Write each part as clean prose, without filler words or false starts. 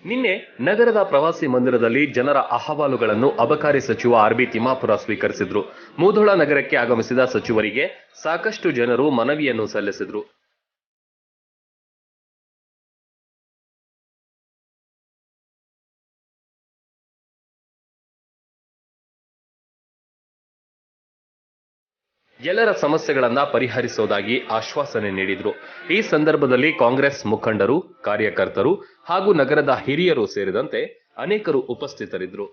ನಿನ್ನೆ ನಗರದ ಪ್ರವಾಸಿ ಮಂದಿರದಲ್ಲಿ ಜನರ ಅಹವಾಲುಗಳನ್ನು ಅಬಕಾರಿ ಸಚಿವ ಆರ್.ಬಿ. ತಿಮ್ಮಾಪುರ ಸ್ವೀಕರಿಸಿದ್ರು. ಮುಧೋಳ ನಗರಕ್ಕೆ ಆಗಮಿಸಿದ ಸಚಿವರಿಗೆ ಸಾಕಷ್ಟು ಜನರು ಮನವಿಯನ್ನು ಸಲ್ಲಿಸಿದ್ರು. ಎಲ್ಲರ ಸಮಸ್ಯೆಗಳನ್ನ ಪರಿಹರಿಸುವುದಾಗಿ ಆಶ್ವಾಸನೆ ನೀಡಿದ್ರು. ಈ ಸಂದರ್ಭದಲ್ಲಿ ಕಾಂಗ್ರೆಸ್ ಮುಖಂಡರು, ಕಾರ್ಯಕರ್ತರು ಹಾಗೂ ನಗರದ ಹಿರಿಯರು ಸೇರಿದಂತೆ ಅನೇಕರು ಉಪಸ್ಥಿತರಿದ್ದರು.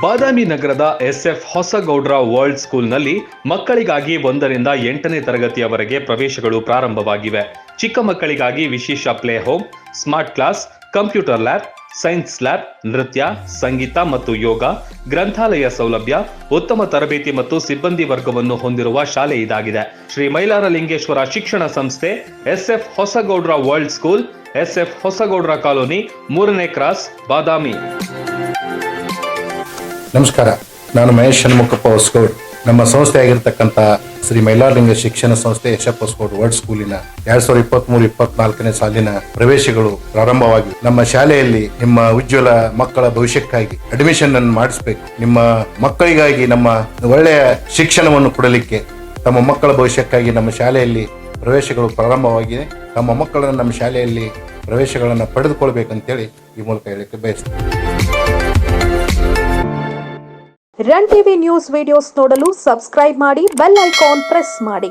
ಬಾದಾಮಿ ನಗರದ ಎಸ್ಎಫ್ ಹೊಸಗೌಡ್ರ ವರ್ಲ್ಡ್ ಸ್ಕೂಲ್ನಲ್ಲಿ ಮಕ್ಕಳಿಗಾಗಿ 1 ರಿಂದ 8ನೇ ತರಗತಿಯವರೆಗೆ ಪ್ರವೇಶಗಳು ಪ್ರಾರಂಭವಾಗಿವೆ. ಚಿಕ್ಕ ಮಕ್ಕಳಿಗಾಗಿ ವಿಶೇಷ play home, smart class, computer lab, science lab, ನೃತ್ಯ, ಸಂಗೀತ ಮತ್ತು ಯೋಗ, ಗ್ರಂಥಾಲಯ ಸೌಲಭ್ಯ, ಉತ್ತಮ ತರಬೇತಿ ಮತ್ತು ಸಿಬ್ಬಂದಿ ವರ್ಗವನ್ನು ಹೊಂದಿರುವ ಶಾಲೆ ಇದಾಗಿದೆ. ಶ್ರೀ ಮೈಲಾರಲಿಂಗೇಶ್ವರ ಶಿಕ್ಷಣ ಸಂಸ್ಥೆ, SF Hosagoudra world school, SF Hosagoudra colony, 3ನೇ ಕ್ರಾಸ್, ಬಾದಾಮಿ. ನಮಸ್ಕಾರ, ನಾನು ಮಹೇಶ್ ಷಣ್ಮುಖಪ್ಪ ಹೊಸಗೌಡ್. ನಮ್ಮ ಸಂಸ್ಥೆ ಆಗಿರತಕ್ಕಂಥ ಶ್ರೀ ಮೈಲಾರಲಿಂಗ ಶಿಕ್ಷಣ ಸಂಸ್ಥೆ ಎಸ್ಎಫ್ ಹೊಸಗೌಡ್ ವರ್ಲ್ಡ್ ಸ್ಕೂಲಿನ 2023-24ನೇ ಸಾಲಿನ ಪ್ರವೇಶಗಳು ಪ್ರಾರಂಭವಾಗಿವೆ. ನಮ್ಮ ಶಾಲೆಯಲ್ಲಿ ನಿಮ್ಮ ಉಜ್ವಲ ಮಕ್ಕಳ ಭವಿಷ್ಯಕ್ಕಾಗಿ ಅಡ್ಮಿಷನ್ ಅನ್ನು ಮಾಡಿಸಬೇಕು. ನಿಮ್ಮ ಮಕ್ಕಳಿಗಾಗಿ ನಮ್ಮ ಒಳ್ಳೆಯ ಶಿಕ್ಷಣವನ್ನು ಕೊಡಲಿಕ್ಕೆ, ತಮ್ಮ ಮಕ್ಕಳ ಭವಿಷ್ಯಕ್ಕಾಗಿ ನಮ್ಮ ಶಾಲೆಯಲ್ಲಿ ಪ್ರವೇಶಗಳು ಪ್ರಾರಂಭವಾಗಿದೆ. ತಮ್ಮ ಮಕ್ಕಳನ್ನು ನಮ್ಮ ಶಾಲೆಯಲ್ಲಿ ಪ್ರವೇಶಗಳನ್ನು ಪಡೆದುಕೊಳ್ಬೇಕಂತೇಳಿ ಈ ಮೂಲಕ ಹೇಳಕ್ಕೆ ಬಯಸ್ತೇನೆ. ರನ್ ಟಿವಿ ನ್ಯೂಸ್ ವಿಡಿಯೋಸ್ ನೋಡಲು ಸಬ್ಸ್ಕ್ರೈಬ್ ಮಾಡಿ, ಬೆಲ್ ಐಕಾನ್ ಪ್ರೆಸ್ ಮಾಡಿ.